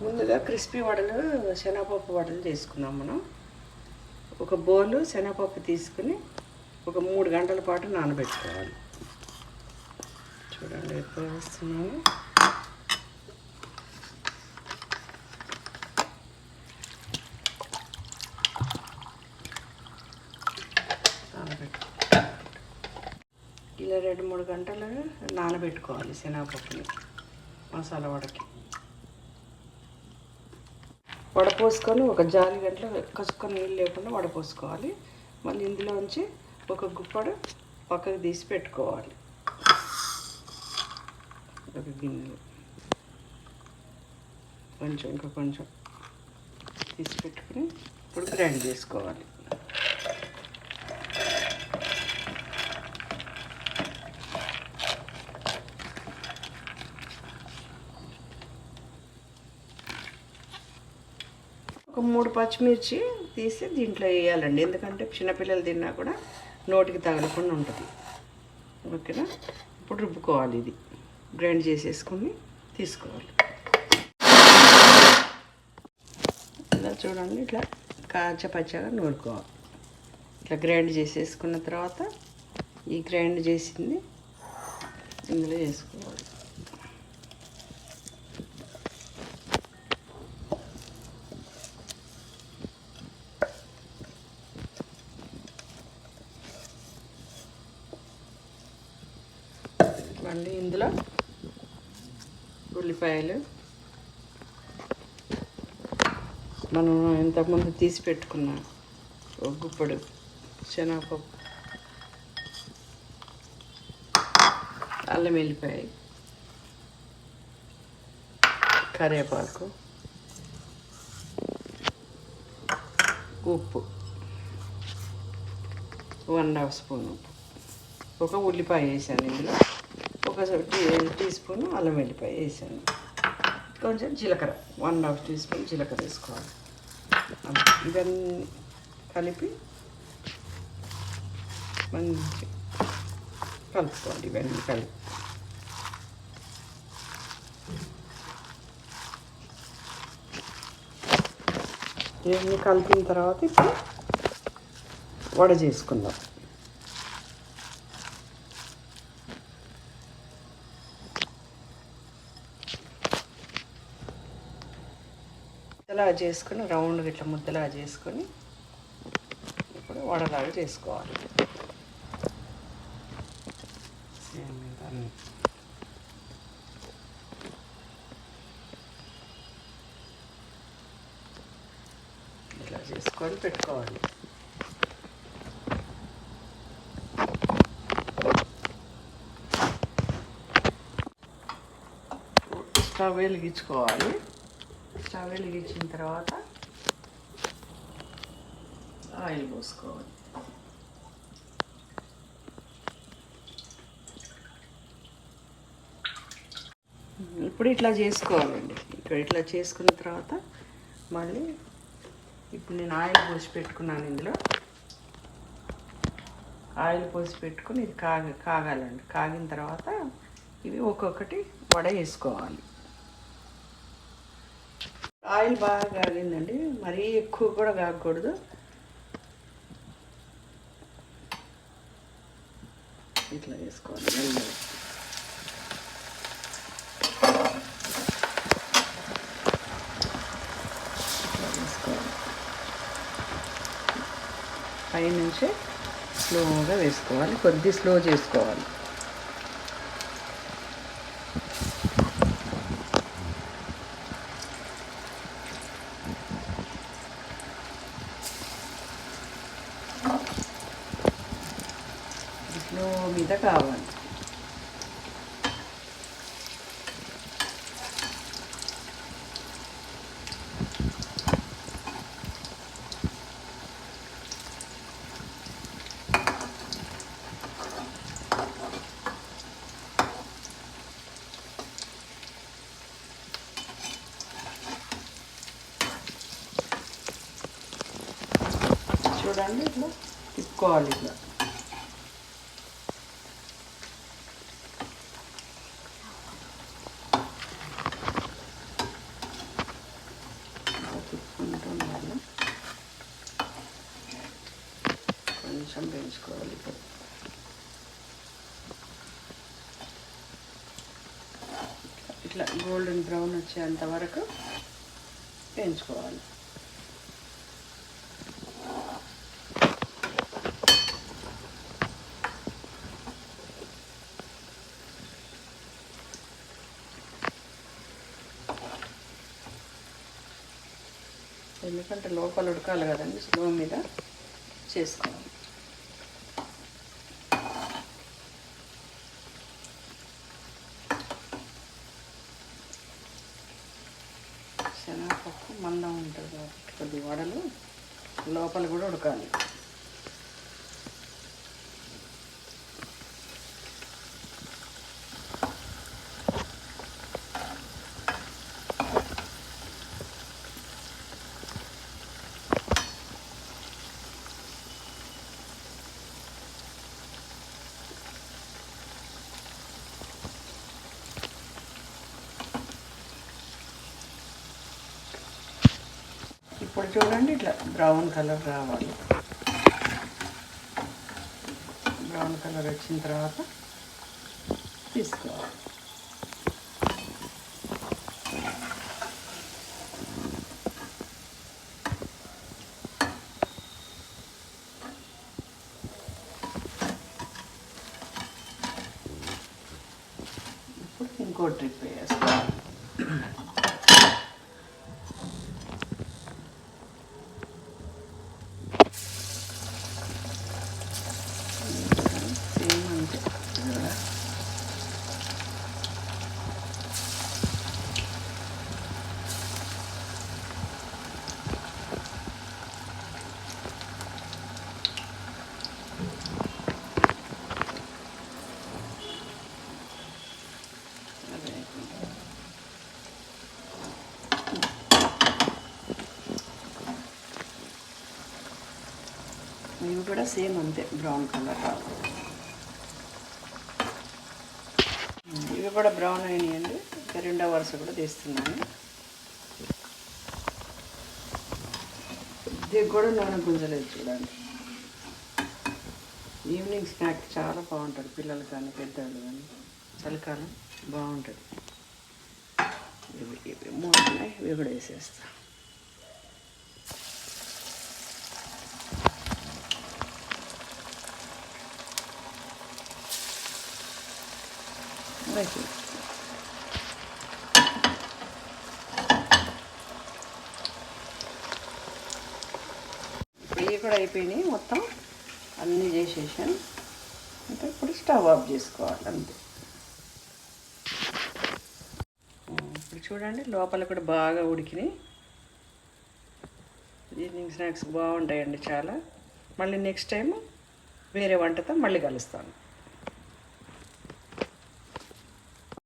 ముందుగా క్రిస్పీ వడలు శనగపప్పు వడలు చేసుకుందాం మనం. ఒక బౌలు శనగపప్పు తీసుకుని ఒక 3 గంటల పాటు నానబెట్టుకోవాలి. చూడండి ఎప్పుడు వేస్తున్నాను. ఇలా 2-3 గంటలు నానబెట్టుకోవాలి శనగపప్పుని మసాలా వడకి. వడపోసుకొని ఒక జాలి గంటలో కసుక్క నీళ్ళు లేకుండా వడపోసుకోవాలి. మళ్ళీ ఇందులోంచి ఒక గుప్పడు పక్కకు తీసి పెట్టుకోవాలి. ఒక గిన్నెలో కొంచెం తీసి పెట్టుకుని ఇప్పుడు గ్రైండ్ చేసుకోవాలి. ఒక 3 పచ్చిమిర్చి తీసి దీంట్లో వేయాలండి, ఎందుకంటే చిన్నపిల్లలు తిన్నా కూడా నోటికి తగలకుండా ఉంటుంది. ఓకేనా? ఇప్పుడు రుబ్బుకోవాలి. ఇది గ్రైండ్ చేసేసుకుని తీసుకోవాలి. ఇలా చూడండి, ఇట్లా పచ్చగా నూరుకోవాలి. ఇట్లా గ్రైండ్ చేసేసుకున్న తర్వాత ఈ గ్రైండ్ చేసింది ఇందులో వేసుకోవాలి. మళ్ళీ ఇందులో ఉల్లిపాయలు మనం ఇంతకుముందు తీసి పెట్టుకున్న ఒక గుప్పడు శనగపప్పు, అల్లం వెల్లిపాయ, కరివేపాకు, ఉప్పు 1/2 స్పూన్ ఉప్పు, ఒక ఉల్లిపాయ వేసాను ఇందులో, ఒక టీ స్పూన్ అల్లం వెల్లిపాయ వేసాను, కొంచెం జీలకర్ర 1/2 టీ స్పూన్ జీలకర్ర వేసుకోవాలి. ఇవన్నీ కలిపి మంచి కలుపుకోవాలి. ఇవన్నీ కలిపి ఇవన్నీ కలిపిన తర్వాత ఇప్పుడు వడ చేసుకుందాం. ముద్దలా చేసుకొని రౌండ్గా ఇట్లా ముద్దలా చేసుకొని ఇప్పుడు వడలాగా చేసుకోవాలి. ఇట్లా చేసుకొని పెట్టుకోవాలి. స్టవ్ వెలిగించుకోవాలి. స్టవ్ వెలిగించిన తర్వాత ఆయిల్ పోసుకోవాలి. ఇప్పుడు ఇట్లా చేసుకోవాలండి. ఇక్కడ ఇట్లా చేసుకున్న తర్వాత మళ్ళీ ఇప్పుడు నేను ఆయిల్ పోసి పెట్టుకున్నాను. ఇందులో ఆయిల్ పోసి పెట్టుకుని ఇది కాగాలండి. కాగిన తర్వాత ఇవి ఒక్కొక్కటి వడ వేసుకోవాలి. ఆయిల్ బాగా కాగిందండి, మరీ ఎక్కువ కూడా కాగకూడదు. ఇట్లా వేసుకోవాలి. వేసుకోవాలి. పైనుంచి స్లోగా వేసుకోవాలి, కొద్ది స్లో చేసుకోవాలి. స్లో మీద కావాలి. చూడండి, ఇట్లా తిప్పుకోవాలి. ఇట్లా ఇట్లా గోల్డెన్ బ్రౌన్ వచ్చేంత వరకు వేయించుకోవాలి. ఎందుకంటే లోపల ఉడకాలి కదండి, స్లో మీద చేసుకోవాలి. శనగపప్పు మందం ఉంటుంది కాబట్టి కొద్ది వడలు లోపల కూడా ఉడకాలి. ఇప్పుడు చూడండి ఇట్లా బ్రౌన్ కలర్ రావాలి. బ్రౌన్ కలర్ వచ్చిన తర్వాత తీసుకోవాలి. ఇప్పుడు ఇంకో ట్రిప్ వేసుకోవాలి. ఇవి కూడా సేమ్ అంతే బ్రౌన్ కలర్ రావాలి. ఇవి కూడా బ్రౌన్ అయినాయండి. ఇంకా రెండో వరుస కూడా తీస్తున్నాను. దీనికి కూడా నూనె గుంజలేదు చూడండి. ఈవినింగ్ స్నాక్ చాలా బాగుంటుంది, పిల్లలు కానీ పెద్దవాళ్ళు కానీ. చలికాలం బాగుంటుంది. ఇవి మూడు ఉన్నాయి, ఇవి కూడా వేసేస్తాను. ఇవి కూడా అయిపోయినాయి, మొత్తం అన్నీ చేసేసాను. అంటే ఇప్పుడు స్టవ్ ఆఫ్ చేసుకోవాలి అంతే. ఇప్పుడు చూడండి లోపల కూడా బాగా ఉడికినాయి. ఈవినింగ్ స్నాక్స్ బాగుంటాయండి చాలా. మళ్ళీ నెక్స్ట్ టైం వేరే వంటతో మళ్ళీ కలుస్తాను.